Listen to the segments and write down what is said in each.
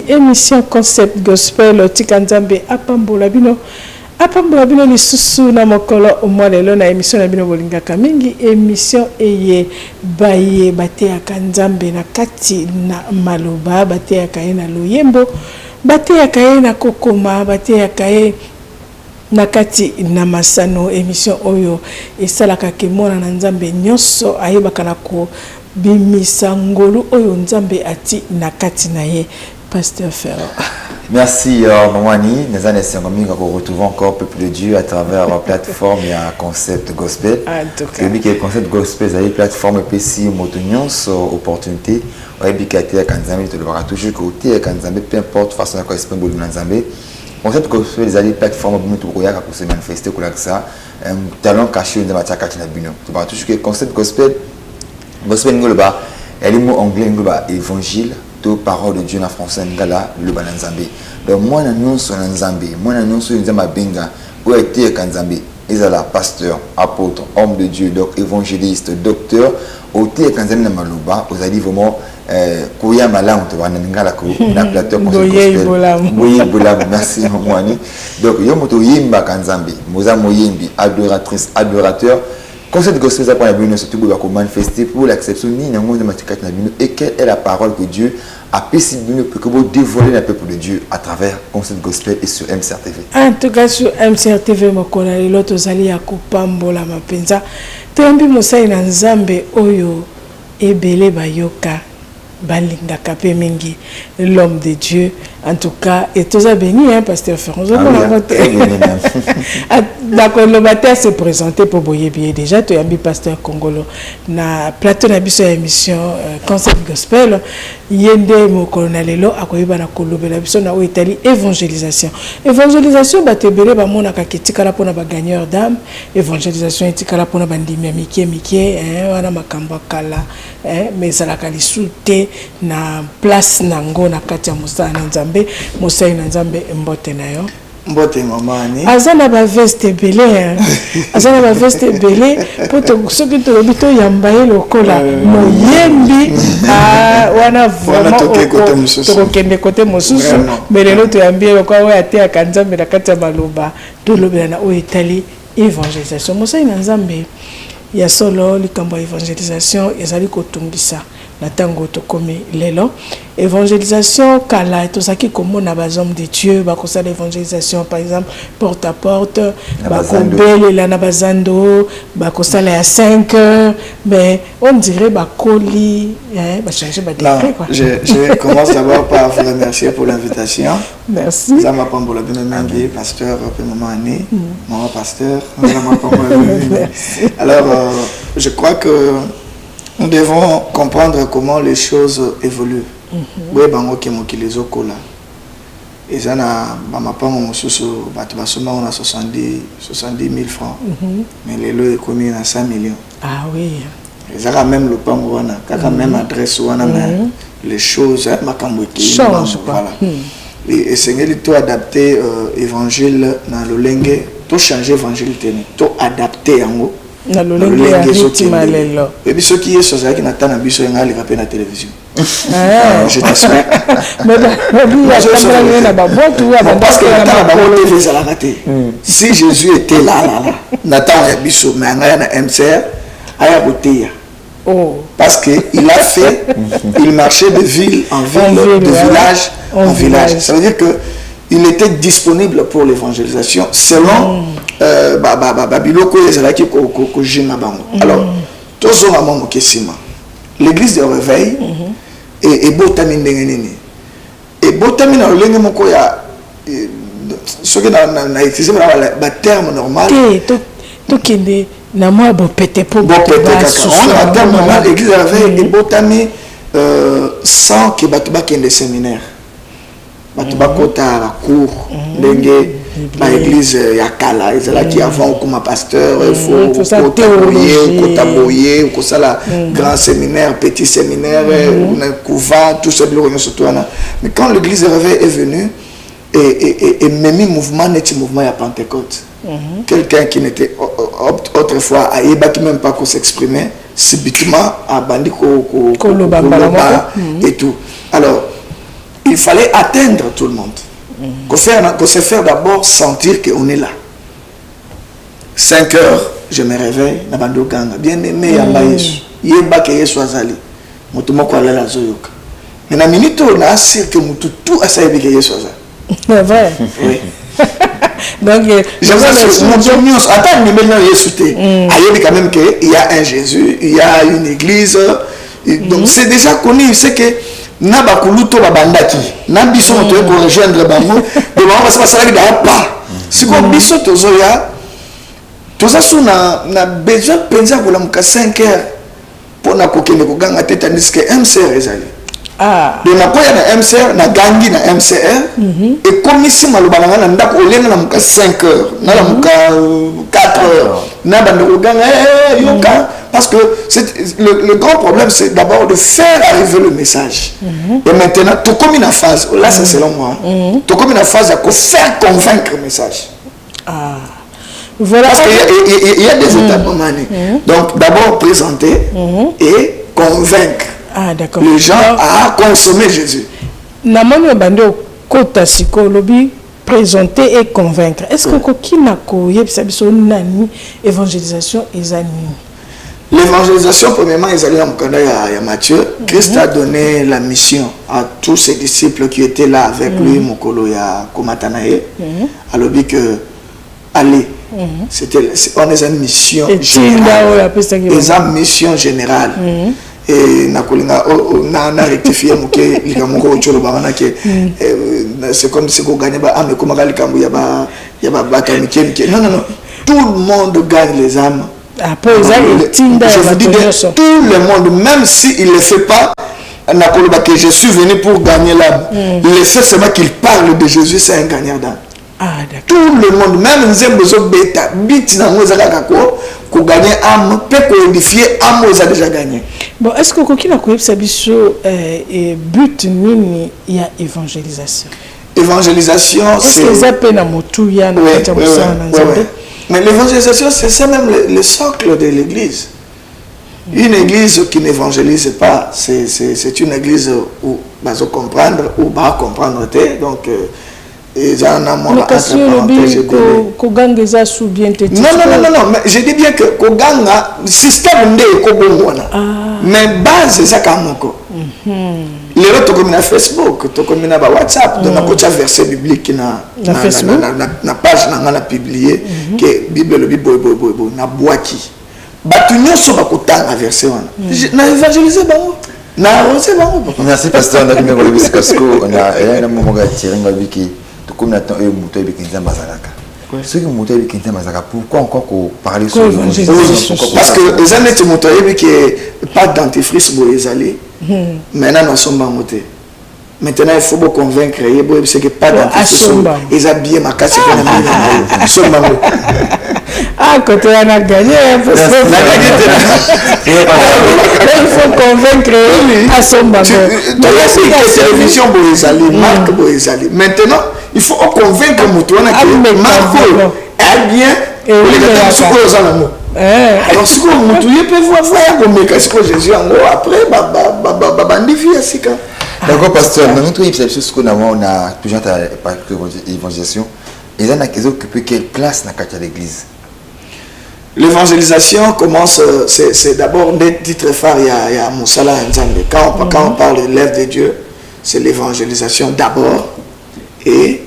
émission concept gospel tika nzambe apambola bino lisusu na mokolo omwa lelo na émission na bino bolingaka mingi émission eye baye bateyaka nzambe na kati na maloba bateyaka ye na loyembo bateyaka ye na kokoma bateyaka ye na kati na masano émission oyo esalaka kemona na nzambe nyonso ayebaka na ko bimisa ngolu oyo nzambe ati na kati na ye. Pasteur Ferro. Merci Mamani, nous allons retrouver encore Peuple de Dieu à travers la plateforme et un concept gospel. En tout cas. Le concept gospel, c'est une plateforme PC Motonion sur opportunité. On a dit qu'il y a Kanzambe, tu le verras toujours côté Kanzambe, peu importe façon dont exprimer le Kanzambe. Concept gospel, c'est une plateforme pour se manifester comme ça. Un talent caché dans la tchakati na bino. Tu verras toujours que concept gospel ngoloba, il y a les mots anglais ngoloba évangile. Parole de Dieu en français ngala le bananzambe donc moi n'annonce nzambe moi n'annonce nzamba benga ou été kanzambe ezala pasteur apôtre homme de Dieu donc évangéliste docteur oté kanzambe na maluba ozali vraiment koya malamu to bana ngala ko na plateau gospel bola merci mwani donc yo moto yimba kanzambe moza moyembi adoratrice adorateur. Concept gospel ça pour la Bible surtout pour manifester pour l'acception ni dans monde mathématique na Bible et quelle est la parole que Dieu a possible pour que vous dévoiler le peuple de Dieu à travers concept gospel et sur MCRTV. En tout cas sur MCRTV mokona lelo tozali ya kopambola mapenza tembi mosai na nzambe oyo ebele bayoka balingaka pe mingi l'homme de Dieu en tout cas et tous a béni hein pasteur Ferron d'accord le matin se présenter pour boyer bien déjà tu as mis pasteur Congolo na plateau na biso émission concept gospel yende mo colonelelo akoyeba na kolobela biso na Italie évangélisation batebele ba mona ka kitikala pona ba gagneur d'âme évangélisation etikala pona bandimi mike wana makambo kala mais ça la kalisute na place nango na kati ya mosana nzambe mosai na nzambe mbote na yo mbote mamani azana ba veste belé azana ba veste belé poto soki to bito yamba ye lokola moyembi wana vraiment to kende kote mosusu melelo to yambie lokwa we ate akanzambe na kati ya maloba to lobela na o Italie évangélisation mosai na nzambe ya solo likambo évangélisation ezali kotungisa na tango to komi lelo évangélisation kala tozaki komona ba hommes de Dieu ba kosa l'évangélisation par exemple porte à porte ba kobelela na bazando ba kosa la 5 heures mais on dirait ba koli ba changer ba décret quoi. Je commence d'abord par vous remercier pour l'invitation. Merci. Zama pambola binemengi pasteur Mamani mon pasteur Zama pambola. Alors je crois que nous devons comprendre comment les choses évoluent. Oui, bango ke mokili zokola. Ezana ba mapango mosusu batu basoma on a 70 000 francs. Mais les lots commis à 5 millions. Ah oui. Ezala même le pango wana, kaka même adresse wana mais les choses makambo ki voilà. Et sengeli to adapter évangile na lolenge, to changer évangile tene, to adapter yango. Na lolenge ya rythme lelo. Et puis ce qui est sur ça qui n'attend na biso ngali kapé na télévision. Je t'explique. Si Jésus était là Nathan biso mais na MCR aya boteya. Parce que il a fait il marchait de ville en ville, de village en village. Ça veut dire que il était disponible pour l'évangélisation selon biloko ezalaki ko jima bango. Alors tozo maman kesima. L'église de réveil et botami ndenge nini. Et botami na lolenge moko ya soki na utiliser ba terme normal. To kende na moi bo pété pour bo pété kaka. On a terme normal l'église de réveil et botami sans que batuba kende séminaire. Batuba kota la cour ndenge ba église ya kala ezala ki avant comme pasteur il faut taboyer ko sala grand séminaire petit séminaire on couvent tout ce bloc surtout là mais quand l'église réveil est venue et même mouvement net mouvement ya Pentecôte quelqu'un qui n'était autrefois qui même pas qu'on s'exprimait subitement a bandi ko et tout alors il fallait atteindre tout le monde. Qu'on se faire d'abord sentir qu'on est là. 5 heures, je me réveille, bien aimé, yeba ke Yesu azali. Motumoko alala zoyoka. Mais na minute on a assuré que tout a saisi que Yesu azali. C'est vrai. Oui. Donc, attends, mais maintenant Yesu te. Ayebi quand même qu'il y a un Jésus, il y a une église. Donc c'est déjà connu, c'est que na bakuluto babandaki. Na biso moto pour rejoindre bango, de bango ça ça là pas. Si ko biso tozoya tout ça na besoin penser pour la 5 heures pour na kokende ko ganga tete tandis que MCR ezali. Ah. De na koya na MCR na gangi na MCR et comme ici malobanga na ndako olenga na 5 heures na la 4 heures na bande ko ganga yoka parce que le grand problème c'est d'abord de faire arriver le message. Et maintenant tout comme une phase là c'est selon moi. Tout comme une phase à faire convaincre le message. Ah. Voilà. Parce qu'il y a des étapes donc d'abord présenter et convaincre les gens à consommer Jésus. Namoni bando kota siko lobi présenter et convaincre. Est-ce que qui n'a koyebisa biso nani évangélisation ezani? L'évangélisation premièrement ezali na mukanda ya Matthieu. Christ a donné la mission à tous ses disciples qui étaient là avec lui mokolo ya komatanaye. Alobi que allez. On est une mission générale. Une mission générale. Et na rectifié moké likamoko cholo bana ke c'est comme si on gagne ba ame comme likambo ya ba batamike. Non, tout le monde gagne les âmes. Après je vous dis tout le monde, même s'il ne le fait pas, que je suis venu pour gagner l'âme. Le fait seulement qu'il parle de Jésus, c'est un gagnant d'âme. Tout le monde, même Nzembo Beta, Bit na Mozaka Kako, pour gagner âme, peut édifier âme, ils ont déjà gagné. Bon, est-ce que quelqu'un a connu ce but il y a évangélisation? Évangélisation, c'est. Mais l'évangélisation, c'est ça même le socle de l'église. Une église qui n'évangélise pas, c'est une église où on va comprendre, ou va comprendre. Donc, non, mais je dis bien que Koganga, système de Kogongwana, mais base c'est ça Kamoko. Les autres comme na Facebook, comme na WhatsApp, donc na verset biblique na page na publié que Bible le Bible na boaki. Batu nyonso bakotanga verset wana. Na évangéliser bango. Na rosé bango. Merci pasteur na kimeko lebisi kasko na na momo ga tirenga biki. Comme maintenant eux moto ebikinza mazalaka. Ceux qui moto ebikinza mazalaka pourquoi encore parler sur l'évangélisation? Parce que les années tu moto ebiki pas dentifrice bo ezali. Maintenant nous sommes montés. Maintenant il faut convaincre c'est que pas dentifrice. Ils ont bien ma casse pour la somba. Ah, quand on a gagné, il faut convaincre à son bambou. Télévision Boezali, Marc Boezali. Maintenant, il faut convaincre Moutouana que Marco est bien et alors, si vous pouvez voir comme Jésus après, d'accord, pasteur, dans notre épisode, on a toujours l'évangélisation. Et là, on a occupé quelle place dans l'église? L'évangélisation commence, c'est d'abord des titres phares, il y a Moussala Nzambe. Quand on parle de l'œuvre de Dieu, c'est l'évangélisation d'abord et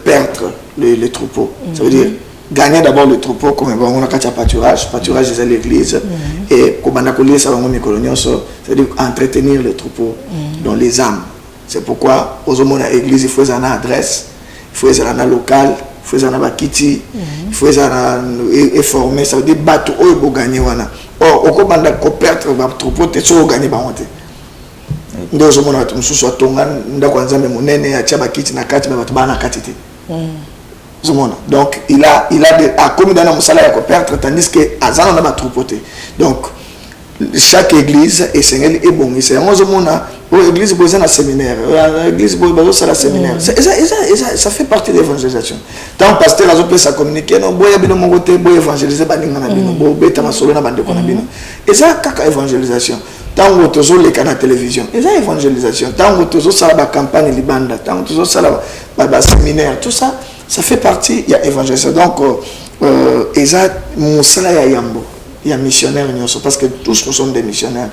perdre le troupeau. Ça veut dire gagner d'abord le troupeau, comme on a un pâturage c'est l'église, et comme on a collé ça, c'est-à-dire entretenir le troupeau dans les âmes. C'est pourquoi, aux hommes de l'église, il faut une adresse, il faut un local. Il faut un kiti, il faut un former, ça veut dire battre au beau gagner. Or, au cours de la perdre le troupeau, tu as gagné. Donc, je me suis dit, donc, il a commis dans le salaire à perdre, tandis que Azan a un troupeau. Donc, chaque église est bon. C'est l'église est un séminaire. L'église est un séminaire. Ça fait partie de l'évangélisation. Tant que pasteur a ça communiquer, non, boya bino mongote, boya évangéliser, baninga na bino, boya tama solo na bande kona bino. Et ça, kaka évangélisation. tango tozo leka na télévision et ça évangélisation tango tozo sala ba campagne libanda tango tozo sala ba séminaire tout ça ça fait partie il y a évangélisation donc et ça mosala ya yambo ya missionnaire nyonso parce que tous nous sommes des missionnaires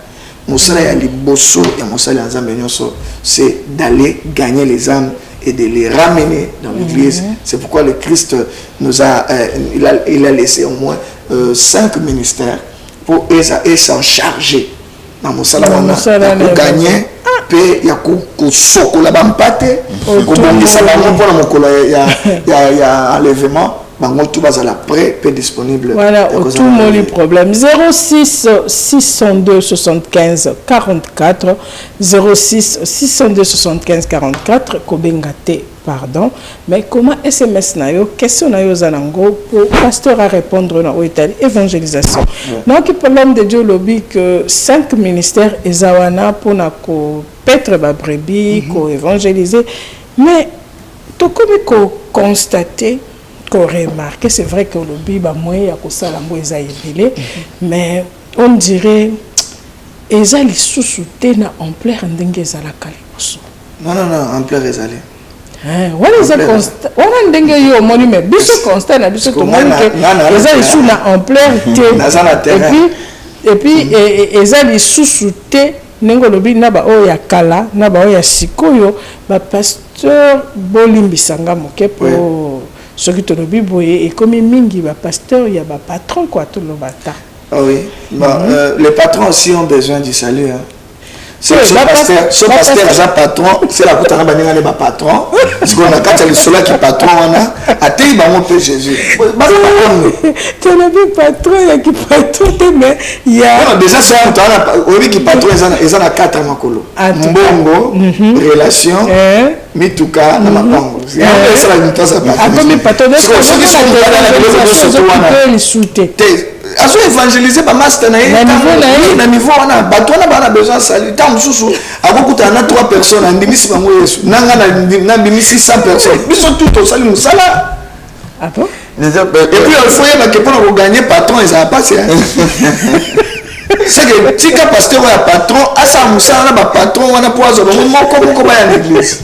mosala ya liboso ya mosala ya nzambe nyonso c'est d'aller gagner les âmes et de les ramener dans l'église. C'est pourquoi le Christ nous a il a laissé au moins 5 ministères pour s'en charger. Dans mon salon, pour gagner, il y a un soco là-bas, il y a enlèvement. Tout prêt est disponible. Voilà, tout le problème. 06 602 75 44 06 602 75 44 Kobengate, pardon. Mais comment SMS na yo question na yo zanango pour pasteur à répondre na Italie évangélisation. Donc le problème de Dieu lobby que 5 ministères ezawana pour na ko petre ba brebis ko évangéliser mais to comme constater remarquer c'est vrai que le biba moyen à ça la moïse mais on dirait ezali sous-souté na ampleur ndenge ezala kaliboso non ampleur ezali wala za constat wala ndenge yo moni mais biso constat na biso to moni que ezali sous na ampleur et puis ezali sous-souté nengo lobi na ba o ya kala na ba o ya sikoyo ba pasteur bolimbisanga moke po ce qui te le biboye et comme mingi va pasteur il y a ba patron quoi tout le bata. Ah oui, les patrons aussi ont besoin du salut hein. Ce pasteur Jean patron, c'est la coutana banenga les patron parce qu'on a quand le sola qui patron on a atteint ba mon père Jésus. Tu as vu patron il y a qui patron mais il y a déjà ça on a qui patron ils en a 4 makolo. Mbongo, relation mituka na mapango. C'est la mitose pas. Comme patron de ce aso évangéliser ba master na niveau on a bato na bana besoin salut tant mususu akokuta na 3 personnes andimisi bango Yesu nanga na ndimisi 100 personnes biso tout au salut musala ah bon et puis il faut y que pour gagner patron ils a passé c'est que tika pasteur ya patron asa musala na ba patron wana poazo moko ba ya l'église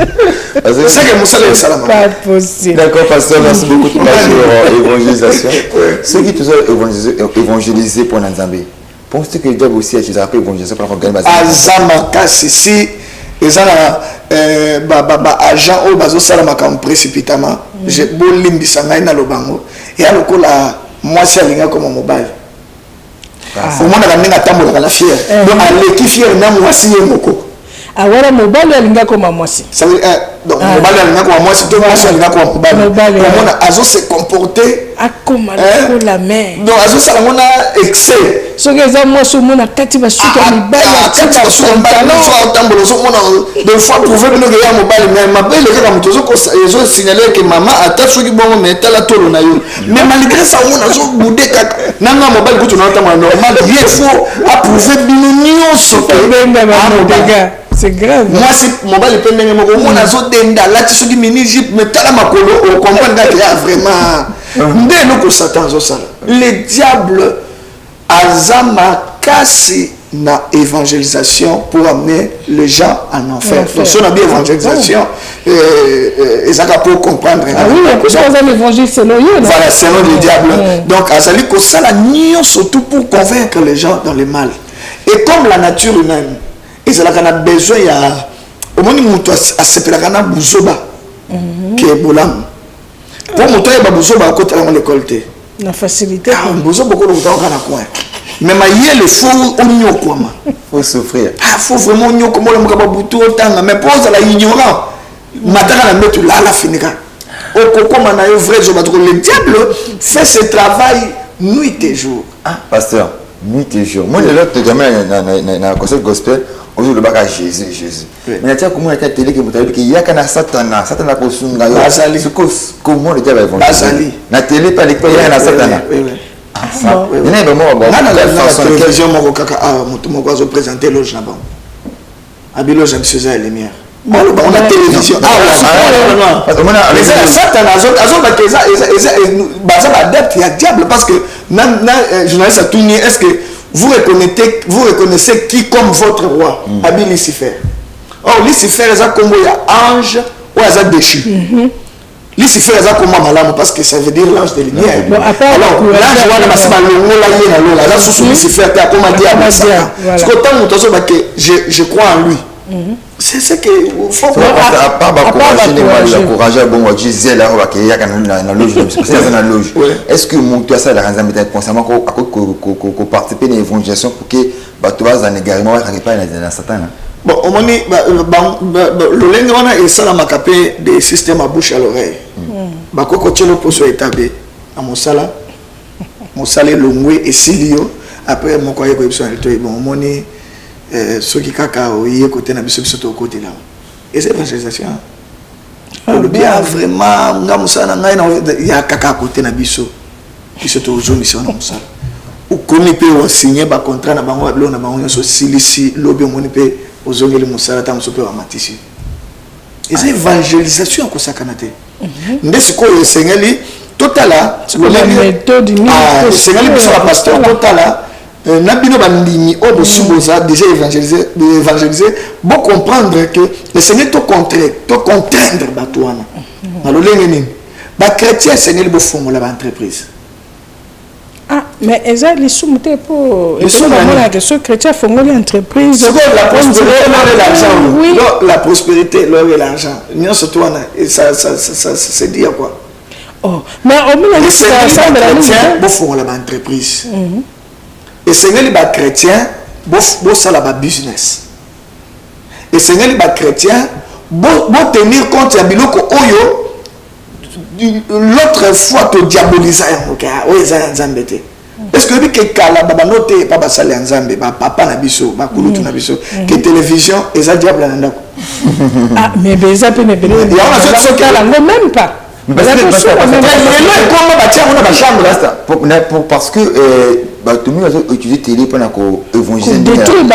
c'est que musala salama pas possible. D'accord pasteur, merci beaucoup pour l'évangélisation. Ceux qui tous évangélisé pour Nzambe. Pensez que le diable aussi a été appelé évangélisation pour gagner base. Azama kasi si ezana agent au bazo salama comme précipitamment. Je bolimbisa ngai na lobango et alokola mwasi alinga comme mobile. Au moins la ndinga tambola la fière. Donc aleki fière na mwasi yemoko. Awara mobile alinga comme mwasi. Ça veut donc mobile alinga comme mwasi to mwasi alinga comme mobile. On a azo se comporter akoma la main. Donc azo sala mona excès. So que za mwasi mona kati ba suka mibaya kati ba suka pantalon so tambola so mona des fois pouvait bien que ya mobile mais mabele ka muto zo ko zo signaler que maman ata soki bongo metala tolo na yo. Mais malgré ça mona zo boudé kaka nanga mobile kutu na tambola normal bien faut approuver bino so benga ba dégâts. C'est grave. Moi, c'est mon bal est pas même mon azo denda là tu suis mini jeep mais tala makolo on comprend qu'il y a vraiment dès nous Satan zo sala. Le diable azama kasi na évangélisation pour amener les gens en enfer. Donc si on a bien évangélisation et ça pour comprendre. Ah oui, parce que l'évangile c'est le voilà, c'est le diable. Donc azali ko sala nion surtout pour convaincre les gens dans le mal. Et comme la nature humaine ils ont besoin au moins muto asepelaka na buzoba qui est bolam pour muto ya buzoba côté la l'école té na facilité buzoba ko lokota kana coin mais maye le fou onyo kwama faut souffrir faut vraiment onyo ko mola mukaba butu otanga mais pose la ignorant mataka na metu la finika au comment na yo vrai zo batko le diable fait ce travail nuit et jour pasteur nuit et jour moi les autres jamais na concept gospel on le bac Jésus mais tu as comment la télé que vous avez qu'il y a kana satana ko sunga yo comment le diable va na télé pas l'école il y a na satana il n'est pas mort bon la télévision moko kaka mutu moko azo présenter loge là-bas abilo je me faisais les lumières on a télévision satana azo bakeza baza adepte ya diable parce que na journaliste a tourné est-ce que vous reconnaissez qui comme votre roi? Abi Lucifer. Or, Lucifer, il y a comme un ange ou un déchu. Lucifer, il y a comme un malade parce que ça veut dire l'ange de lumière. Alors, l'ange, Lucifer, tu as comme un diable. Parce que tant je crois en lui. C'est ce que faut à part encourager bon Gisèle là il y a dans loge dans loge. Est-ce que mon toi ça la raison peut-être concernant qu'on participer à l'évangélisation pour que tu vas dans également pas dans Satan. Bon au moment le lengo on a ça la macapé des systèmes à bouche à l'oreille. Ba ko tchelo poso établi à mon sala longwe et silio après mon koye ko ipso bon moni ceux qui kaka oye côté na biso biso côté là et c'est l'évangélisation le bien vraiment nga musana ngai na ya kaka côté na biso to zone ici na musala ou komi pe o signer ba contrat na bango ba na bango so silisi lobi moni pe ozongeli musala ta muso pe wa matisi et c'est évangélisation ko sakanate ndesi ko sengeli totala la méthode ni sengeli biso la pasteur totala Nabino bandimi au bosuboza déjà évangéliser bon comprendre que le Seigneur te contraindre batouana alors les ba chrétien Seigneur le fonds la entreprise mais eza les soumete pour ce chrétien font l'entreprise la prospérité l'or et l'argent non surtout et ça c'est dire quoi mais au moins les chrétiens bon font la entreprise et Seigneur les chrétiens bon ça la business et Seigneur les chrétiens bon tenir compte ya biloko oyo l'autre fois te diaboliser OK oyo za nzambete est-ce que lui que kala baba noté pas basale nzambe ba papa na biso ba kulutu na biso que télévision et ça diable na ndako mais beza pe ne bele ya on a ce que la même pas parce que tout le monde a utilisé télé pour évangéliser détruire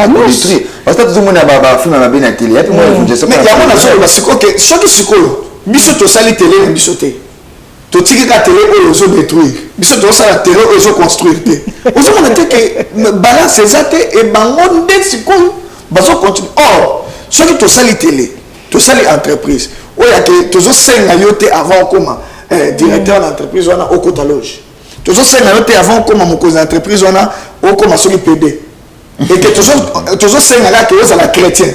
parce que tout le monde a film à la télé et puis moi évangélisation mais il y a un seul parce que ce qui se colle biso to sali télé na biso té to tiki ka télé ozo détruire biso to sala télé ozo construire té ozo on était que balance exacte et bango ndesi ko bazo continue or ce qui to sali télé to sali entreprise oya ke tozo senga yote avant comment directeur d'entreprise on a au catalogue tozo senga yote avant comment mon cause d'entreprise on a au comment sur PD et que tozo senga là que ça la chrétien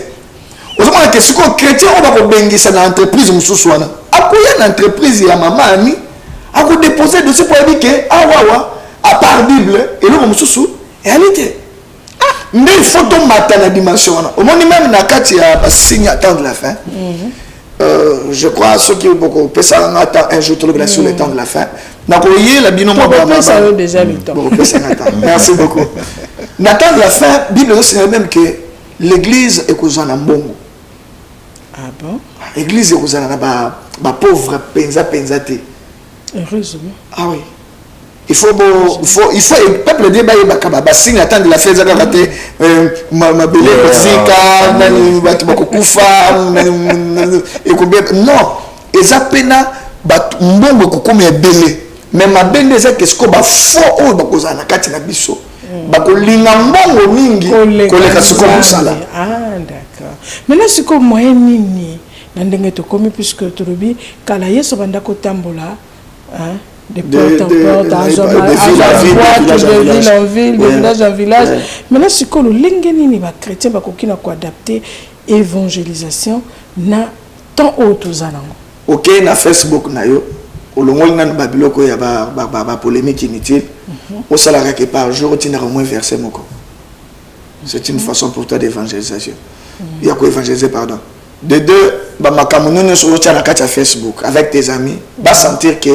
ozo mona que siko chrétien on va ko bengisa na entreprise mususu wana akuya na entreprise ya mama ani ako déposer dossier pour dire que wawa à part bible et le mususu réalité mais il faut tomber dans la dimension au moins même na kati ya signe attendre la fin. Je crois ceux qui ont beaucoup pensé un jour sur le temps de la fin. La déjà le temps. Merci beaucoup. Nathan de la fin, Bible c'est même que l'église est causée en bongo. Ah bon? L'église est causée en pauvre penzate. Heureusement. Ah oui. Il faut le peuple de Baye signe attendre de la fin zakate ma belle zika nani batu bakufa et combien non ezapena bat mbongo kokoma ebele mais ma bende za qu'est-ce que ba fo o bakoza na kati na biso bakolinga mbongo mingi koleka siko musala. Ah d'accord. Maintenant c'est comme moyen nini na ndenge to komi puisque to robi kala yeso banda ko tambola hein de porte en porte, de ville en ville, de village en village. Maintenant, c'est que le lingeni ni ba chrétien ba kokina ko adapter évangélisation na tant autres zanango. OK na Facebook na yo, olongoli na babiloko ya ba polémique inutile. Au salaire que par jour tu n'as au moins versé moko. C'est une façon pour toi d'évangélisation. Il y a quoi évangéliser pardon. De deux, ba makamuno ne sur na kati Facebook avec tes amis, va sentir que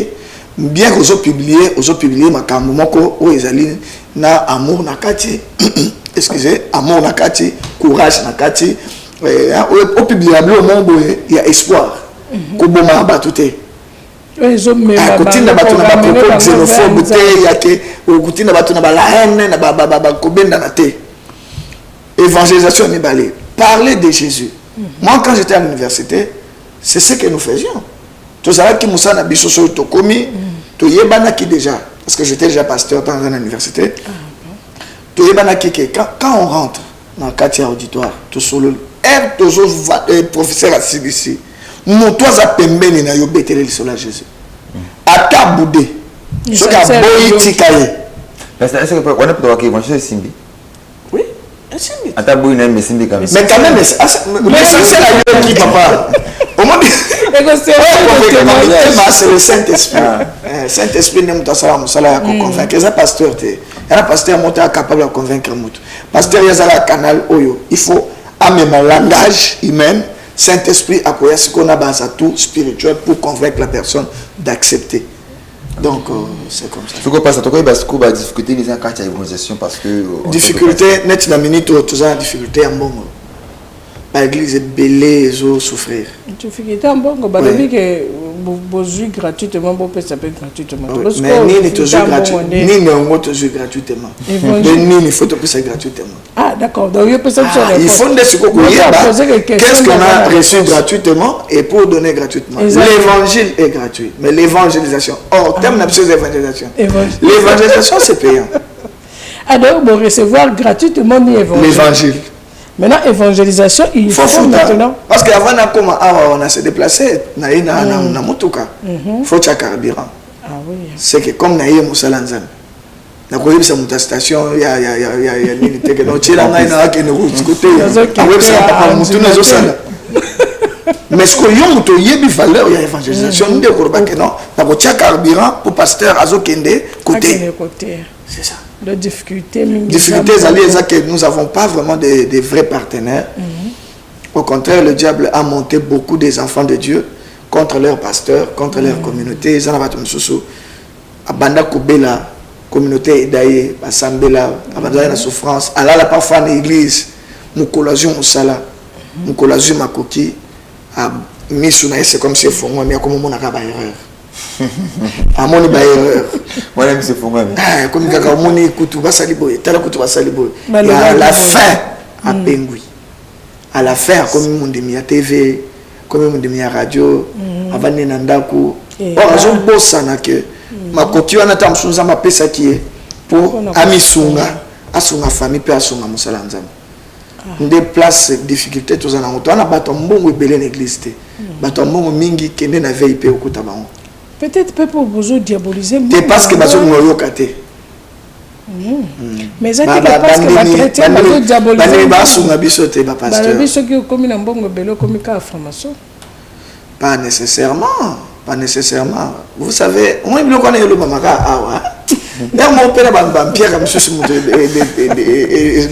bien que vous publiez ma camomoko ou ezali na amour na kati excusez amour na kati courage na kati au publier au monde il y a espoir ko boma ba touté kotinda batu na ba propos xénophobe te ya ke kotinda batu na ba la haine na ba kobenda na te évangélisation ni balé parler de Jésus. Moi quand j'étais à l'université c'est ce que nous faisions. Tout ça qui moussa na biso so to komi to yebana ki déjà parce que j'étais déjà pasteur dans une université Quand on rentre dans le quartier auditoire, tout solo, professeur assis ici, mon toit a pembé na yo betele sur la Jésus. Ata boudé. Ce qu'a boyi tikaye. Est-ce que on a peut-être qu'il mange simbi? Oui, simbi. Ata boyi na simbi quand même. Mais quand même, l'essentiel à qui papa. Au moins, c'est le Saint-Esprit. Saint-Esprit n'est pas ça à convaincre. Les pasteurs, un pasteur monté capable de convaincre. Pasteur, il y a un canal Oyo. Il faut amener un langage humain. Saint-Esprit a quoi ce qu'on a base à tout spirituel pour convaincre la personne d'accepter. Donc, c'est comme ça. Ce qu'on passe à toi, il y a des difficultés dans la évangélisation parce que. Difficulté, net na minute, tout ça, difficulté en bon. L'église est belée, ils souffrir. Difficulté en bon, bah depuis que vous jouez gratuitement, vous pouvez s'appeler gratuitement. Mais ni ne jouez gratuitement, ni ne jouez gratuitement. Ni il faut te payer gratuitement. Ah d'accord, donc il peut s'appeler. Il faut qu'est-ce qu'on a reçu gratuitement et pour donner gratuitement. L'évangile est gratuit, mais l'évangélisation, terme d'absence d'évangélisation. L'évangélisation c'est payant. Ah donc vous recevoir gratuitement l'évangile. Maintenant, évangélisation, il faut maintenant. Parce qu'avant, on a se déplacé, on a motoka. Il faut un carburant. Ah oui. C'est que comme on a eu Moussa Lanzan, on a connu sa station, il y a l'unité que nous avons mais ce qu'il y a une valeur, il y a l'évangélisation. Nous avons un carburant pour pasteur Azokende côté. C'est ça. La difficulté, c'est que nous n'avons pas vraiment de vrais partenaires. Au contraire, le diable a monté beaucoup des enfants de Dieu contre leurs pasteurs, contre leur communauté. Ils en ont à Banda Koubela, communauté Edaye, à Sambela, à Banda la souffrance. Alors là, parfois, dans l'église, Moukolazou Moussala, Moukolazou Makoki, à Missouna, c'est comme si il mais comme on a une erreur. À mon erreur. Moi, je me fais ah, comme quand on écoute, va saliboyer, tel que tu vas saliboyer. À la fin, à Pengui. À la fin, comme on dit à TV, comme on dit à radio, avant de nandaku. Or, je bosse na que ma coquille en attend sous ma pesa qui est pour amisunga, à son famille, puis à son amosalanzam. Des places difficultés tous en auto. On a battu un bon rebelle l'église. Battu un bon mingi qui n'est pas VIP au Koutaban. Peut-être peu pour vous diaboliser. C'est parce que bazo ngoyo kate. Mais c'est parce que la chrétien bazo diaboliser. Bani basu ngabiso te ba pasteur. Bani biso qui comme na mbongo belo comme ka formation. Pas nécessairement, pas nécessairement. Vous savez, moi je connais le mamaka awa. Là mon père ba pierre comme ceci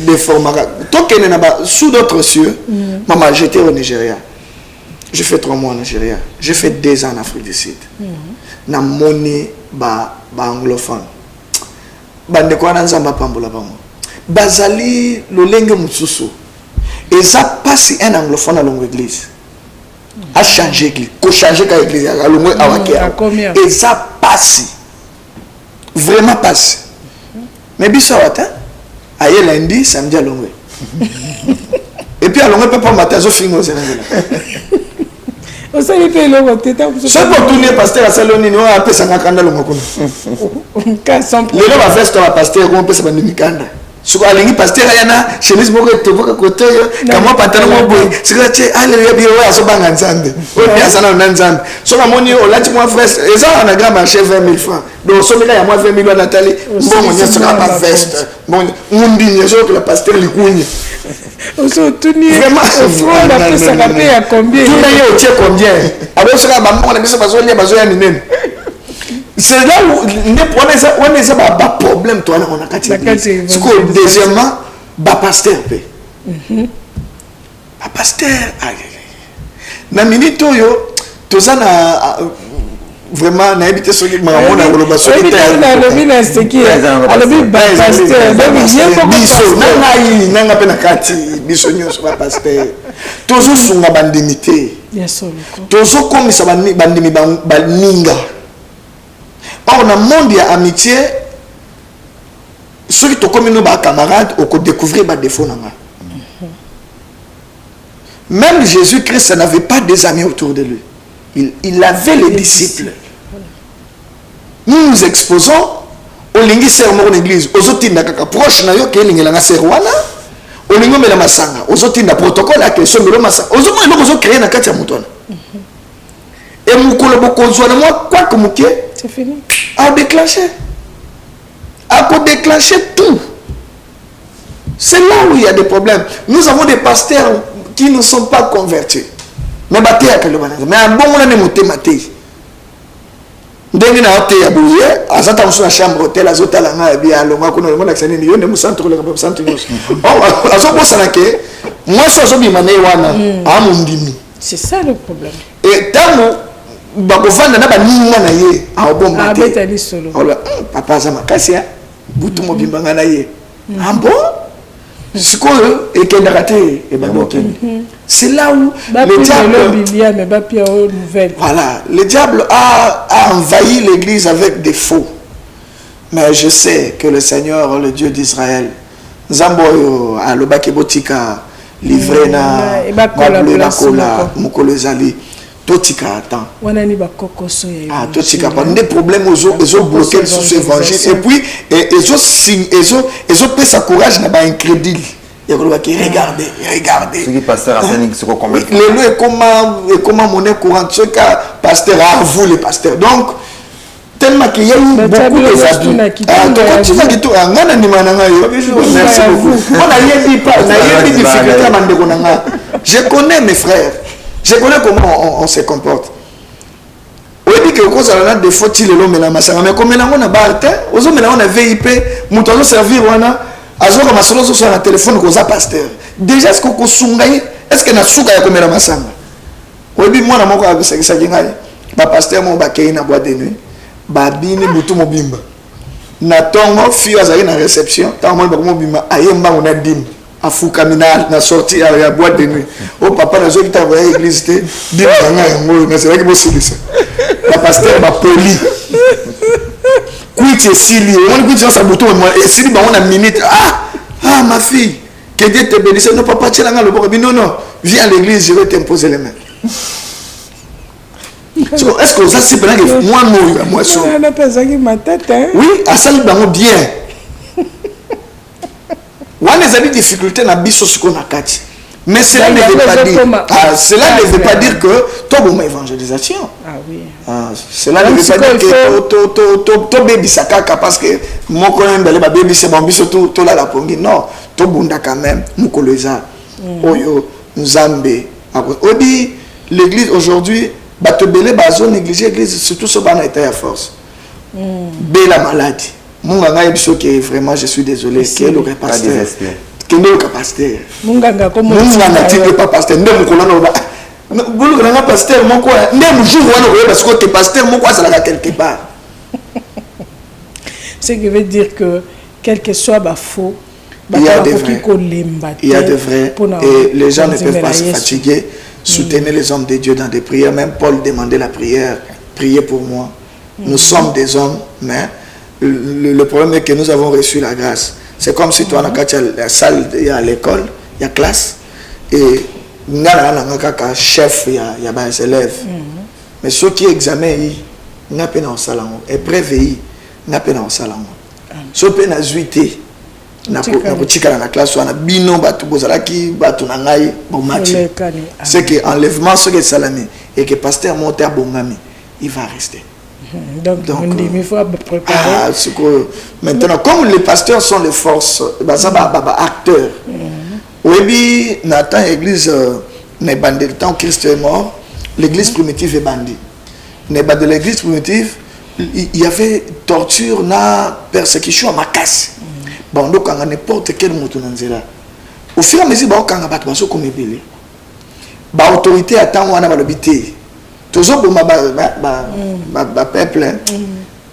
de formaka. Tant que n'a pas sous d'autres cieux, maman j'étais au Nigeria. J'ai fait 3 mois au Nigeria. J'ai fait 2 ans en Afrique du Sud. Na moni ba anglophone. Bande kwa nzamba pambola bango. Bazali lolenge mutsusu. Et ça passe un anglophone à l'église. A changé l'église. Ko changer ka église à longue awake. Et ça passe. Vraiment passe. Mais biso wata aye lundi samedi à longue. Et puis à longue papa matin zo fingo au Sénégal. On sait que le côté chaque fois tourner pasteur à saloni no a pesa ngakanda longo kuna. Le va faire ce pasteur ko pesa bandimikanda. Suko alingi pasteur yana chemise moko toboka côté kama pantalon mo boy. Sika che ale yebi wa so banga nzambe. O bien sana na nzambe. So ka moni o lati moi frère eza na grand marché 20 000 francs. Donc so mila ya moi 20 000 Nathalie. Bon nya sera pas veste. Bon mundi nya so que le pasteur likunye. Oso tuni vraiment la pesa ka paye à combien? Tout est au tiers combien? Alors sera ba mo na biso bazo ya minene. C'est là où on est pas problème toi on a quatre. Deuxièmement, ba pasteur paix. Ba pasteur na minute yo toza na vraiment na habité sur maman na ngoloba so était na le ministre qui alors bi ba pasteur donc bien ko biso na nga pe na kati biso nyonso ba pasteur tozo sunga bandimité yes tozo komisa bandimi baninga. Or, dans le monde de l'amitié, ceux qui sont comme nos camarades, ont découvert des défauts. Même Jésus-Christ n'avait pas des amis autour de lui. Il avait les disciples. Nous nous exposons olingi ser moko na église ozotinda kaka proche na yo ke elingelanga ser wana olingi omela masanga ozotinda protocole ake sombelo masanga ozomona eloko ozocréer na kati ya moto wana et mokolo bokozwa na mwa kwake moke c'est fini déclencher tout. C'est là où il y a des problèmes. Nous avons des pasteurs qui ne sont pas convertis. Mais un bon moment de monter maté. Ndenge na hote ya bouye, azata mso na chambre hôtel azota la nga bien longa ko no mona xani yo ne mu centre le ka centre nyos. Oh azobo sanake moi so zo bimane wana amundimi. C'est ça le problème. Et tango bakovanda na baninga na ye abomba. Ah betali solo. Papa za makasi ya butu mobimbanga na ye. Ah bon? C'est là où le diable, voilà, le diable a envahi l'église avec des faux. Mais je sais que le Seigneur, le Dieu d'Israël, Zamboyo, Alobakebotika, livré na Kola, Mukolezali, Totika attend. Totika pas des problèmes aux autres bloqués sous évangile et puis ils ont pris sa courage n'a pas incrédule. Il y a regardez. Ce qui pasteur a fait ce qu'on commet. Les lois et comment monnaie courante ce qu'a pasteur a vous les pasteurs. Donc tellement qu'il y a eu beaucoup de abus. Merci beaucoup. On n'a rien dit pas, on n'a rien dit difficulté à Mandegonanga. Je connais mes frères. Je connais comment on se comporte. On dit que quand on a des fautes, il est l'homme et la masse. Mais comme on a barré, on a VIP, nous avons servi, on a azor comme solo sur le téléphone qu'on a pasteur. Déjà est-ce qu'on sungaye, est-ce que na suka ya comme la masse. On dit moi na moko avec ça qui ba pasteur mon bakay na boîte de nuit, ba bini butu mobimba. Na tongo fi azali na réception, ta mo ba mobimba ayemba on a dim. À Foukamina, na sorti à la boîte de nuit. Oh papa, na zo qui t'a envoyé à l'église, dit mais c'est vrai que c'est ça. La pasteur m'a poli. Quit Sili, on dit ça bouton et Sili on a minute. Ah ma fille, que Dieu te bénisse. Non papa, tu l'as le bon. Non, viens à l'église, je vais t'imposer les mains. Est-ce que ça c'est bien que moi ça. On a pas ça qui ma tête hein. Oui, à ça il va bien. On a des difficultés dans biso ce qu'on a kati. Mais cela ne veut pas dire cela ne veut pas dire que toi bon évangélisation. Ah oui. Cela ne veut pas dire que to baby sakaka parce que mon collègue mbele ba baby c'est bon biso to la pongi non, to bunda quand même mukoleza. Oyo Nzambe. Odi l'église aujourd'hui bato belé bazo négliger l'église surtout ce bana état à force. Bela maladie. Munganga ebiso que vraiment je suis désolé que le pasteur que le pasteur munganga comme munganga tinde pas pasteur ndem ko lana ba bulu kana pasteur mon quoi ndem jour wana ko parce que pasteur mon quoi ça là quelque part. Ce qui veut dire que quel que soit faux il y a des vrais et les gens ne peuvent pas se fatiguer. Soutenez les hommes de Dieu dans des prières. Même Paul demandait la prière, priez pour moi. Nous sommes des hommes, mais le problème est que nous avons reçu la grâce. C'est comme si toi, dans la salle, il y a l'école, il y a classe, et il y a chef, il y a des élèves. Mais ceux qui examinent, il n'y a pas de salon. Épreuve, il n'y a pas de salon. Ceux qui ont zuité, la classe, on a bino, c'est que enlèvement, ce qui est salamé, et que pasteur monte à Bongami, il va rester. Donc il faut préparer. Maintenant, comme les pasteurs sont les forces, acteurs. Oui, Nathan, l'église n'est bandée. Le temps Christ est mort, l'église primitive est bandée. De l'église primitive, il y avait torture, persécution à ma casse. Bon, donc, on n'importe quel mot au fur et à mesure, on a battu comme ébélé. L'autorité attend on a l'habité. Toujours pour ma peuple.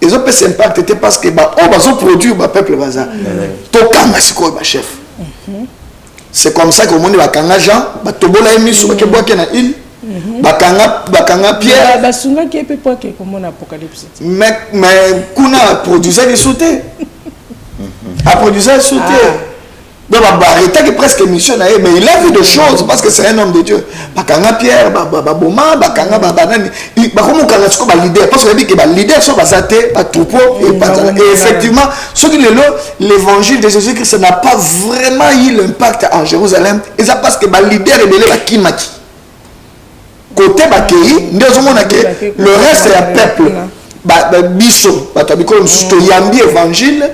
Ils ont fait cet impact parce que ils ont produit ma peuple. Chef. C'est comme ça que le monde va kanga Jean, va tobola émis sur le bois qui est dans l'île, va kanga Pierre. Mais kuna produisait des sautés. A produisait des sautés. Donc, arrêté presque émission, mais il a vu des choses parce que c'est un homme de Dieu. Bakanga Pierre, Boma, Bakanga Banani, comment on a leader parce que dit que les leaders sont basés par troupeau et effectivement, ce qui l'évangile de Jésus-Christ n'a pas vraiment eu l'impact en Jérusalem. Et ça parce que les leaders est les Kimaki. Côté Bakei, le reste est un peuple. Biso, il y a un évangile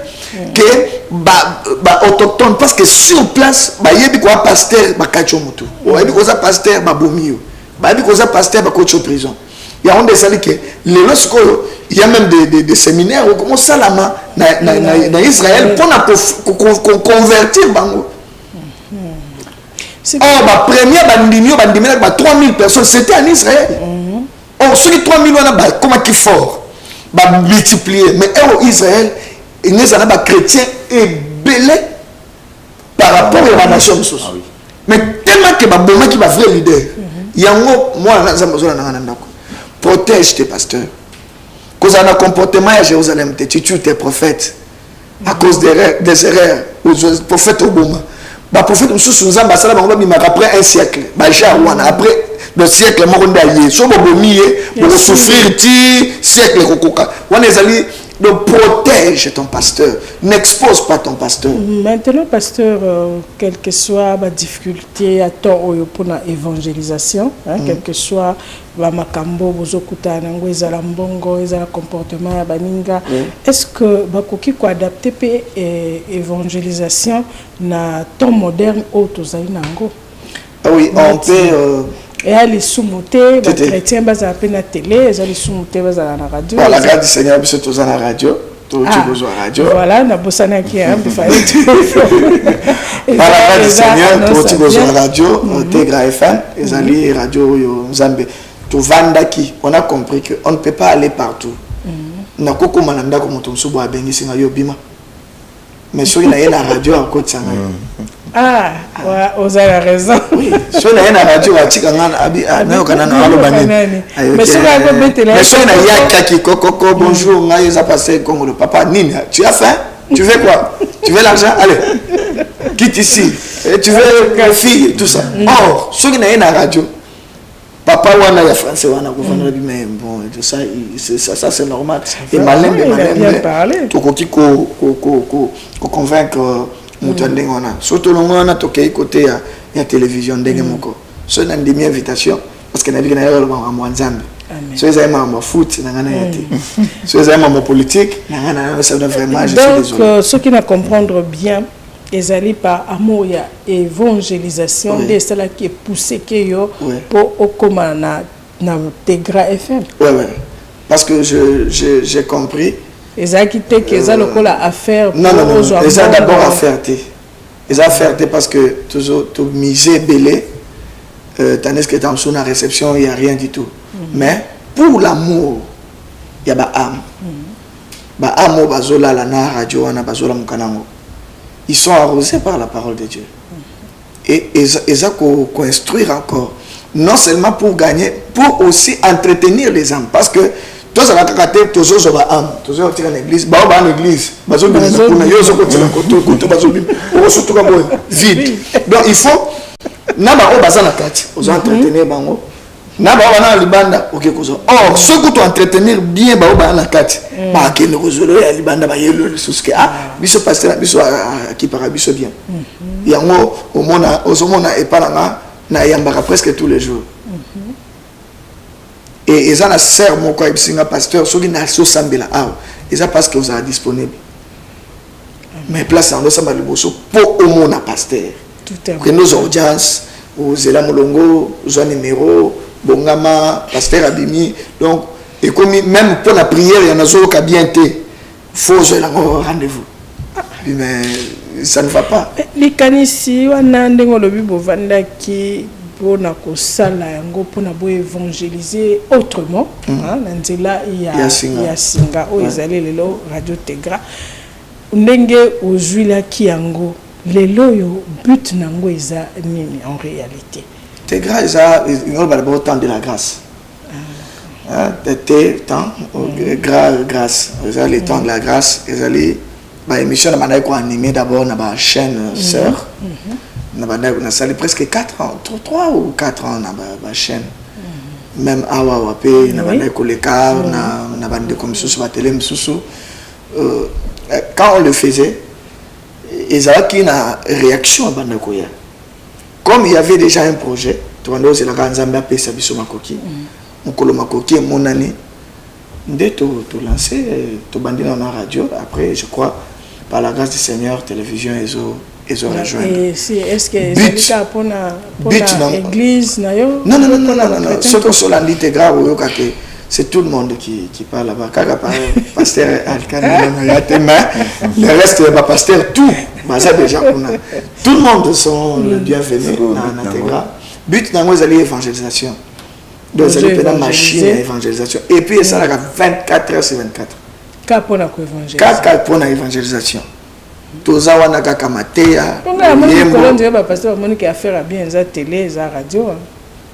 que autochtone parce que sur place il y a pasteur bakachomoto il y a pasteur babomio il y a pasteur bakocho prison il y a il y a même des séminaires comment ça là na Israël pour convertir bango. Oh premier bandimio 3000 personnes c'était en Israël. Ceux qui 3000 comment qui fort multiplier mais Israël il y a des chrétiens et belé par rapport à la nation. Mais tellement que les qui va vrai leader, il y a moi, protège tes pasteurs. Cause de un comportement à Jérusalem, tu tues tes prophètes à cause des erreurs, aux prophètes au bon. Les prophètes nous après un siècle, après le siècle, pour souffrir, siècle, donc protège ton pasteur, n'expose pas ton pasteur. Maintenant, pasteur, quelle que soit la difficulté à temps pour l'évangélisation, quel que soit la makambo, le comportement, est-ce que bakoki ko adapter l'évangélisation na temps moderne ou nango? Oui, on peut. Et à les soumoter, les chrétiens basent à la télé, ils les soumoter basent à la radio. La grâce du Seigneur, c'est tous à la radio. Voilà, on a bossé qui a un peu fait. Par la grâce du Seigneur, tous à la radio, Tegra FM, et Ali Radio Zambé. Tout Vandaki, on a compris qu'on ne peut pas aller partout. On a beaucoup de malanda comme on se voit bien ici à Yobima. Mais sur la radio à côté de ah, vous avez raison. Oui, si on a une radio, on a bonjour, on a passé comme le papa Nina. Tu as faim? Tu veux quoi? Tu veux l'argent? Allez, quitte ici. Tu veux une fille, tout ça. Or, si on a une radio, papa on a français, on a mais bon, tout ça, ça c'est normal. Et malin, tout côté qu'on convaincre. Surtout on a toqué côté la télévision d'Engemoko. C'est une demi-invitation parce que nous avons un Mwanzambe. Si vous avez un foot, si vous avez un politique, ça doit vraiment. Donc, ceux qui ne comprennent bien, ils allaient par amour et évangélisation, de cela qui est poussé pour comment Tegra FM. Oui, oui. Parce que j'ai compris. Ils ont quitté qu'ils ont le à faire. Non, ils ont d'abord à faire. Ils ont à faire parce que toujours tout misé belé, tandis que dans la réception, il n'y a rien du tout. Mais pour l'amour, il y a ba âme. Ba âme, bazola la na radio, na bazola mukanango. Ils sont arrosés par la parole de Dieu. Et ils ont construire encore. Non seulement pour gagner, pour aussi entretenir les âmes. Parce que tous les gens qui sont en église, vide. Donc il faut entretenir. Or, ceux qui entretenir bien, presque tous les jours. Et ils ont un serment quoi ils pasteur ceux qui n'a pas sambela ils ont parce que vous êtes disponible mais place en ensemble le bosso pour au monde pasteur que nos audiences aux Zela Molongo aux numéro Bongama pasteur Abimi donc et comme même pour la prière il y en a ceux qui bien été faut jouer la rendez-vous mais ça ne va pas les canisi wana ndengo lobi bovanda ki pour évangéliser autrement. Là, il y a Singa, où ils allaient les Radio Tegra. Ndenge aujourd'hui là qui ango, les loyo but nango isa nini en réalité. Tegra ils ont d'abord temps de la grâce. Temps grâce. Ils ont le temps de la grâce. Ils allaient Bah émission na banda ko animé d'abord na ba chaîne sœur. Na banda na sali presque 4 ans, 3 ou 4 ans na ba chaîne. Même awa wapé na banda ko le car na banda comme sous ba télé sous. Quand on le faisait, ils avaient une réaction à banda ko ya. Comme il y avait déjà un projet, tu vois c'est la Nzambe apé sa biso makoki. On kolo makoki mon année. Dès tout lancé, tout bandé dans la radio. Après, je crois, par la grâce du Seigneur, télévision, ils ont rejoint. Est-ce que c'est le cas pour l'église? Non. Ce que sur l'andité grave, c'est tout le monde qui parle là-bas. Pasteur Alcan, le reste, pasteur, tout. Tout le monde sont le bienvenu dans l'intégral. But dans l'évangélisation. Donc, c'est une machine d'évangélisation. Et puis, ça a 24 heures sur 24. Quatre pour l'évangélisation. Tout ça, on a kamatea. On a dit parce que on a affaire à bien la télé, la radio.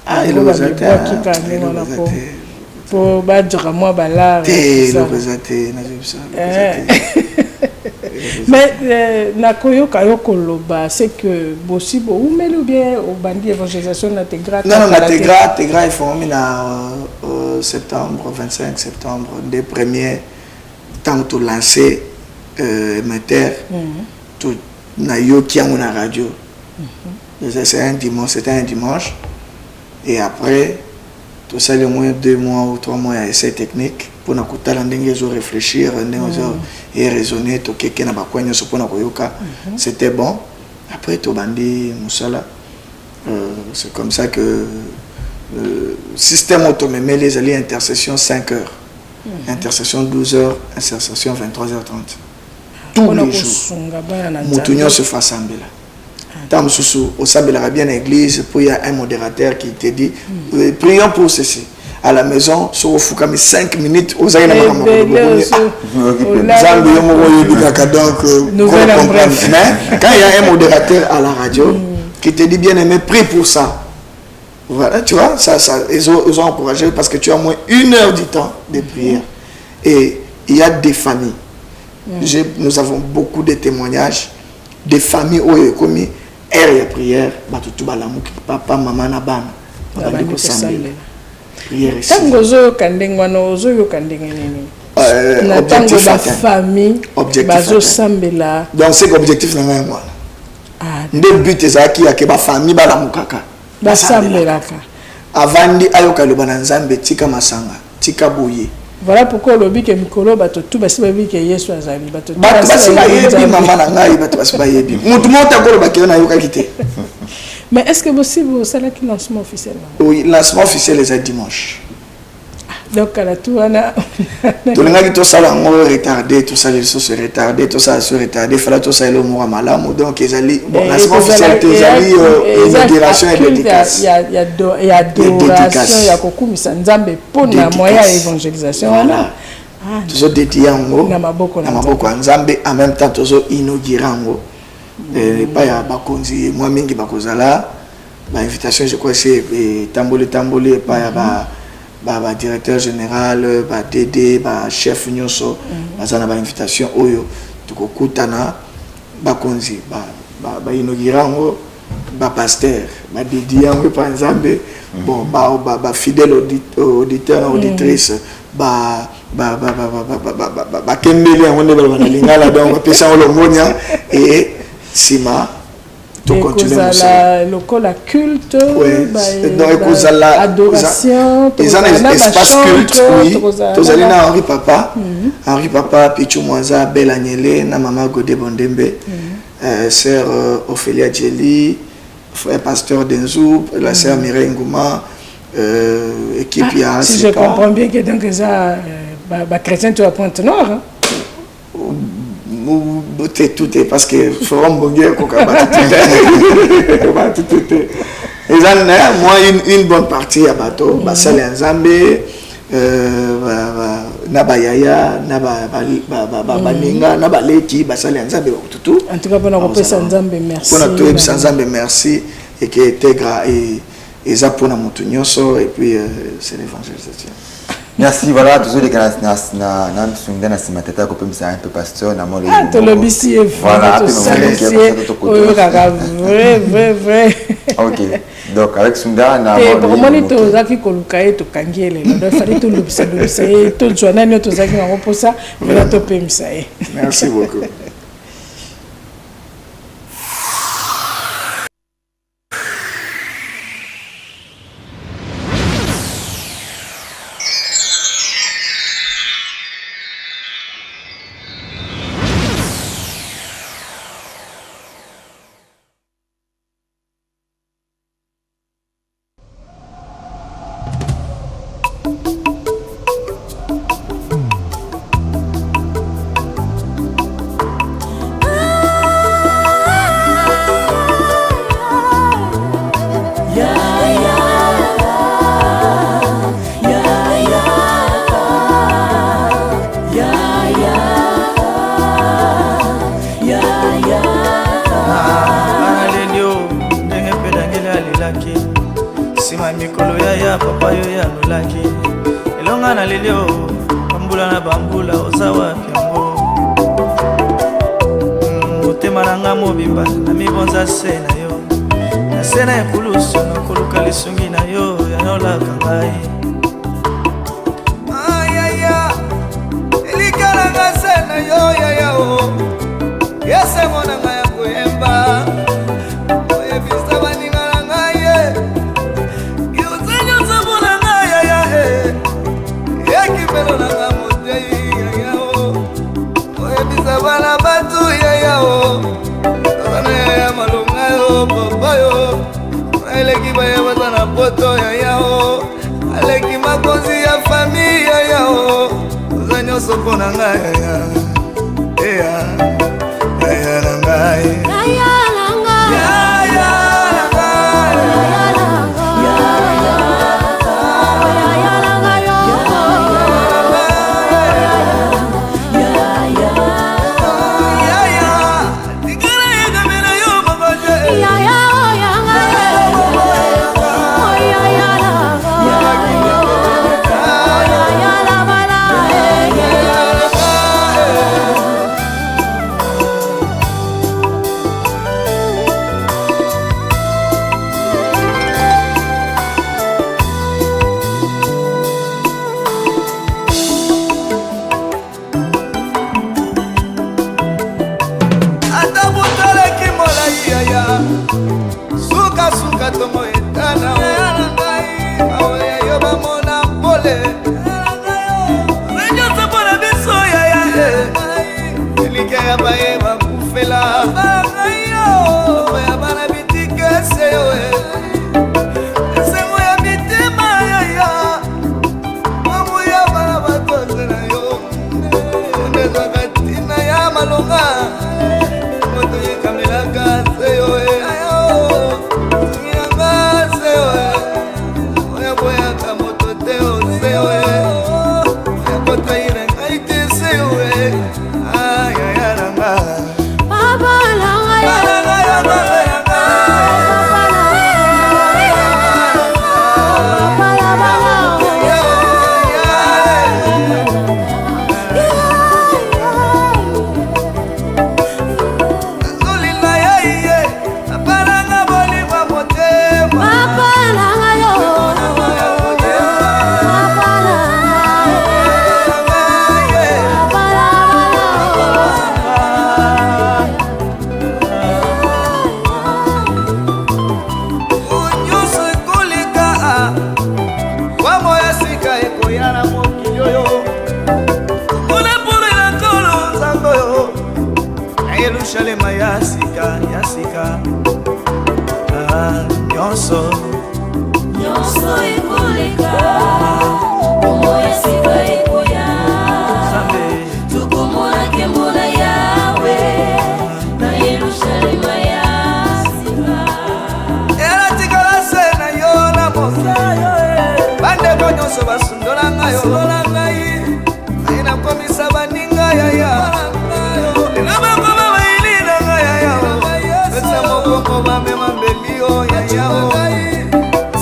Ah, il a pour battre moi balar. Mais nakoyo koloba c'est que possible ou mais ou bien au bandi évangélisation intégrale. Non, l'intégrale est formée en septembre, 25 septembre, des premiers temps tout lancé émetteur tout na yo qui a la radio. C'était un dimanche et après tout ça le moins 2 mois ou 3 mois à essai technique pour nous réfléchir et raisonner tout quelqu'un n'a pas quoi nous pour c'était bon après tout bandi musala c'est comme ça que le système automé les alliés intercession 5 heures intercession 12 heures intercession 23h30 tous les jours Moutunion se fait assembler tant au Sambela bien l'église pour il y a un modérateur qui te dit prions pour ceci à la maison sur au Fukami 5 minutes aux aïe na donc quand il y a un modérateur à la radio qui te dit bien aimé prie pour ça voilà tu vois ça ils ont encouragé parce que tu as au moins 1 heure du temps de prière et il y a des familles nous avons beaucoup de témoignages des familles où il y a commis air de prière tout balamu papa maman na bana prière ici donc c'est l'objectif na moi le but ezaki ya ke ba famille balamukaka basambelaka avandi ayoka lo bana nzambe tika masanga tika boye. Voilà pourquoi le bic et Mikolo bato tout basi babi ke Yesu azali bato basi ba yebi mama na ngai bato basi ba yebi mutu mota ko ba ke na yoka kité. Mais est-ce que possible ça là qui lancement officiel? Oui, lancement officiel est dimanche. Donc à la tout ana tout le monde qui tout ça là on retardé tout ça les choses se retardé tout ça se retardé fallait tout ça le mois malamu donc ils allaient bon lancement officiel ils allaient inauguration et dédicace. Il y a adoration il y a kokumisa nzambe pona moya évangélisation voilà. Toujours dédié ngo na maboko nzambe en même temps toujours inaugurer ngo pas ya bakonzi moi mingi bakozala ba invitation je crois c'est tambolé pas ya ba directeur général ba DD ba chef nyonso bazana ba invitation oyo tukokutana bakonzi ba inaugurer ngo ba pasteur ba dédié ngo pa nzambe bon ba fidèle auditeur auditrice ba kembele on est dans la lingala donc pesa on le monia et sima to continuer ça local culte donc adoration ils ont un espace culte oui tous allez na Henri Papa Pichu Mwanza Bella Nyele na maman Godé Bondembe sœur Ophélia Djeli frère pasteur Denzou la sœur Mireille Ngouma équipe ya si je comprends bien que donc ça chrétien tu vas Pointe Nord tout est parce que forum bongué ils ont moi une bonne partie à bateau basale nzambe na bayaya na baninga na baleki basale nzambe tout en tout cas pour nous pesa nzambe merci pour nous pesa nzambe merci et que intègre et ça pour na mutu nyonso et puis c'est l'évangélisation. Merci, voilà, toujours les gars, dans un peu pasteur, voilà, vrai. Ok, donc avec Sunda, on a merci beaucoup.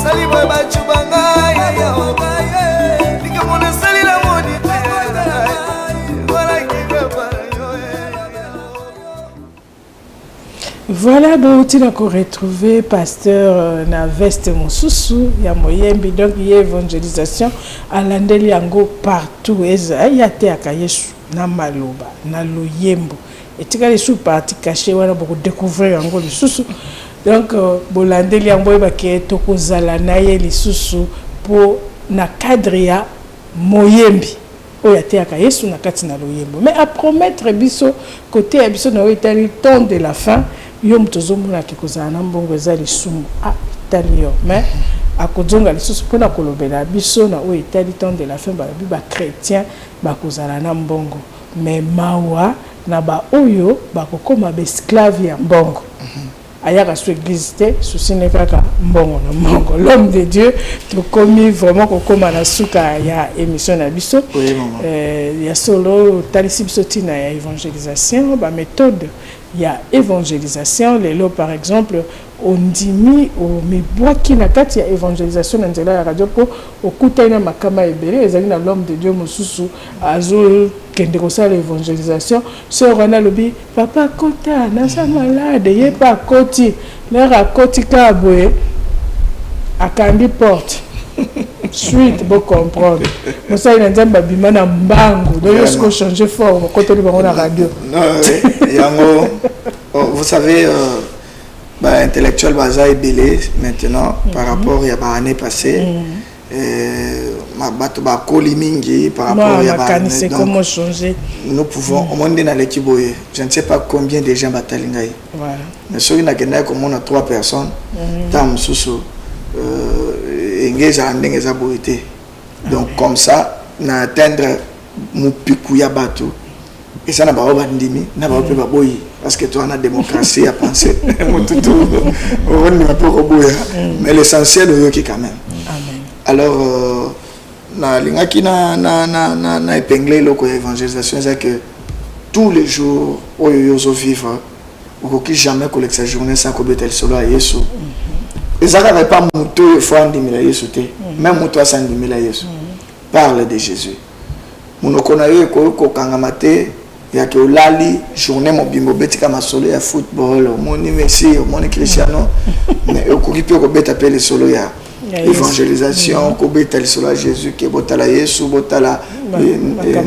Sali boy ba chubanga ya ya Voilà, bon, tu as retrouvé pasteur na veste Mosusu, ya moyembi, donc il y a évangélisation à l'andeli yango partout. Il y a te akayesu na maloba, na loyembo. Et tu as les sous parties cachées, on a beaucoup découvert yango lisusu. Donc, bolandeli yango ba ke tokozala na ye lisusu pour na cadre ya moyembi. Oya te akayesu na kati na loyembo. Mais à promettre biso côté ya biso na itali temps de la fin. Yom tozomuna kikozana na mbongo eza lisumu itali yo mais akozonga lisusu pona kolobela biso na o itali temps de la fin ba chrétien bakozala na mbongo mais mawa na ba oyo bakokoma ba esclave ya mbongo ayaka su église te souci ne kaka mbongo na mbongo l'homme de Dieu to komi vraiment kokoma na suka ya émission na biso ya solo talisi biso tina ya évangélisation ba méthode il y a évangélisation les lots par exemple on dit au mibwaki na kati ya évangélisation na nzela ya radio po okuta ina makama ebele ezali na l'homme de Dieu mosusu azo kende kosala évangélisation sœur wana lobi papa kota na sa malade ye pa koti leur koti ka boye akandi porte suite pour comprendre nous ça il nzamba bima na mbango donc est-ce qu'on changer forme côté de la radio yango vous savez intellectuel baza ebele maintenant par rapport à l'année passée bato ba koli mingi par rapport à comment changer nous pouvons au monde dans l'équipe je ne sais pas combien de gens batalingai voilà mais sur une agenda comme on a 3 personnes tam susu engeza ndenge za boité donc comme ça na atteindre mupiku ya bato et ça na ba ndimi na ba pe ba boyi parce que toi on a démocratie à penser mututu on ne va pas boya mais l'essentiel est quand même amen alors na lingaki na épingler loko évangélisation c'est que tous les jours oyo yozo vivre ou qui jamais collecte sa journée sans kobetel solo à Yesu ezaka pas muto il faut andimila Yesu te même muto asandimila Yesu parle de Jésus munoko na yo ko kangamate ya ke olali journée mobimbo betika masolo ya football moni Messi moni Cristiano mais okokipe ko beta pele solo ya évangélisation ko beta le solo à Jésus ke botala Yesu botala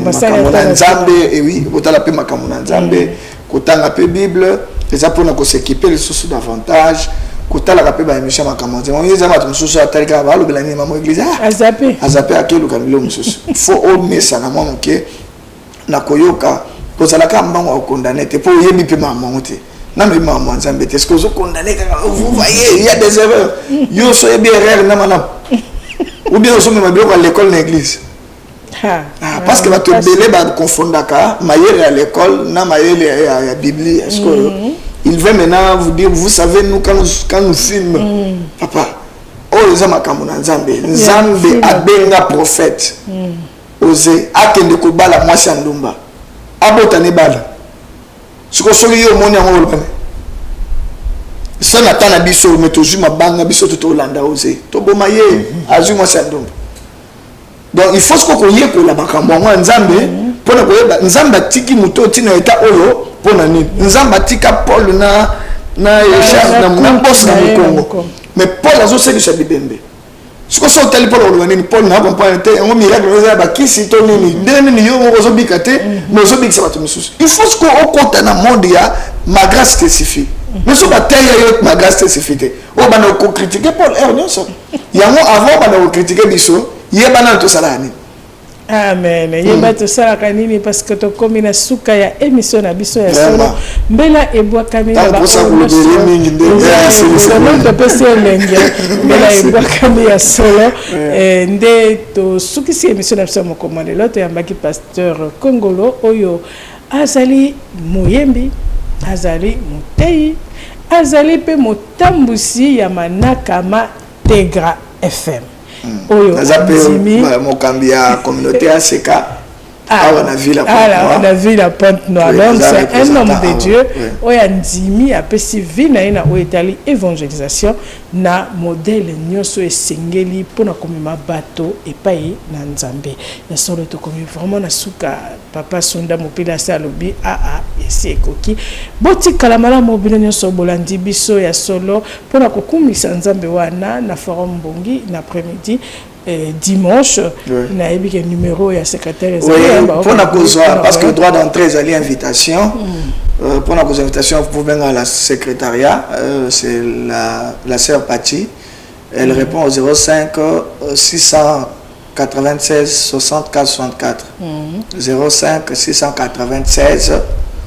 makamona nzambe et oui botala pe makamona nzambe kotanga pe Bible eza pona ko s'équiper le sous davantage kotala ka pe ba émission makamona on yeza ba mususu atalika ba lo belani mama église azape akelu kamilo mususu faut au messa na mama ke na koyoka kozala ka mbango condamné te po yebi pe mama monte na me mama nzambe te est-ce que vous condamné vous voyez il y a des erreurs yo so yebi erreur na mana ou bien so me mabilo à l'école na église parce que va te belé ba confondaka mayele à l'école na mayele à Bible est-ce que il veut maintenant vous dire vous savez nous quand nous filmons papa oh les amakamuna nzambe nzambe abenga prophète osé akende ko bala mwasi ndumba abotane bala siko soki yo moni yango olobane sana tana biso metozu mabanga biso to landa osé to boma ye azu mwasi ndumba donc il faut ko yekola makambo yango nzambe pona koyeba nzambe tiki muto tina eta oyo pona nini nzambe tika Paul na Charles na boss na Congo mais Paul azo se de bibembe siko so tali Paul olobani Paul na comprendre te ngo miracle oza ba kisi to nini ndeni yo ozo bikate mais ozo bikisa bato misusu il faut ko okota na monde ya ma grâce te suffit mais so ba taille yo ma grâce te suffit o bana ko critiquer Paul nyonso yango avant bana ko critiquer biso yebana to salani amen yeba to sala kanini parce que to komina suka ya émission na biso ya solo mbela ebwa kamina ba to pese lenge mbela ebwa kamina solo nde to suki si émission na biso mo commande l'autre ya mbaki pasteur Kongolo oyo azali moyembi azali mutei azali pe motambusi ya manakama Tegra FM oyo azapé mokambi ya communauté ACK on a vu la Pointe Noire. Donc c'est un homme de Dieu. Oyandimi a pesi na ina oetali évangélisation na modèle nyonso esengeli pona komema bato epai na Nzambe. Ya solo to komi vraiment na suka papa Sunda Mopila salobi esi ekoki. Boti kalamala mobile nyonso bolandi biso ya solo pona kokumisa Nzambe wana na forum Bongi na après-midi. Dimanche, il y a un numéro et un secrétaire. Parce que le droit d'entrée, il y a l'invitation. Pour la invitation, vous pouvez venir à la secrétariat. C'est la sœur Pachi. Elle répond au 05 696 64 64. 05 696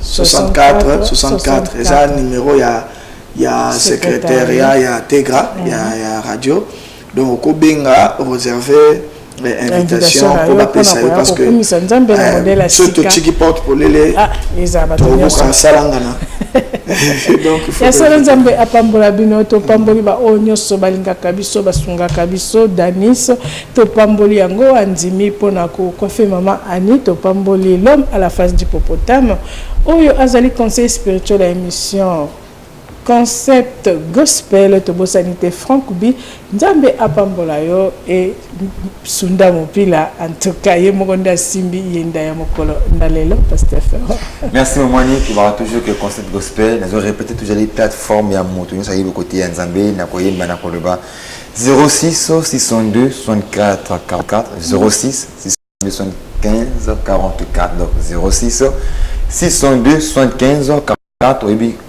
64 64. Et ça, le numéro, il y a secrétariat, il y a Tegra, il y a radio. Donc, au Benga, réserver l'invitation pour la PSA parce que ceux qui portent pour les ya sala Nzambe apambola bino to pamboli ba onyo so balingaka biso basungaka biso Danis to pamboli yango andimi pona ko kofe mama Ani to pamboli l'homme à la face du hippopotame oyo azali conseil spirituel à émission concept gospel to bosanité Frankubi Nzambe apambola yo et Sunda Mopila en tout cas yemokonda simbi yenda ya mokolo ndalelo pasteur. Merci Momani qui va toujours que concept gospel nous répéter toujours les plateformes ya moto ça y est côté Nzambe na koyemba na koloba 06 602 64 44 06 602 75 44 donc 06 602 75 44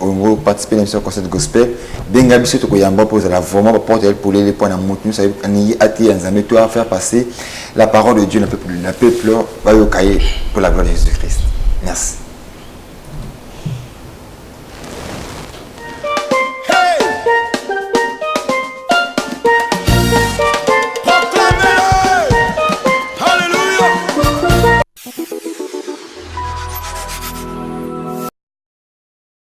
on va participer à l'émission Concept Gospel. Benga biso to koyamba pose la vraiment porter pour les points en montu ça ni ati Nzambe toi faire passer la parole de Dieu le peuple va yo cahier pour la gloire de Jésus-Christ. Merci.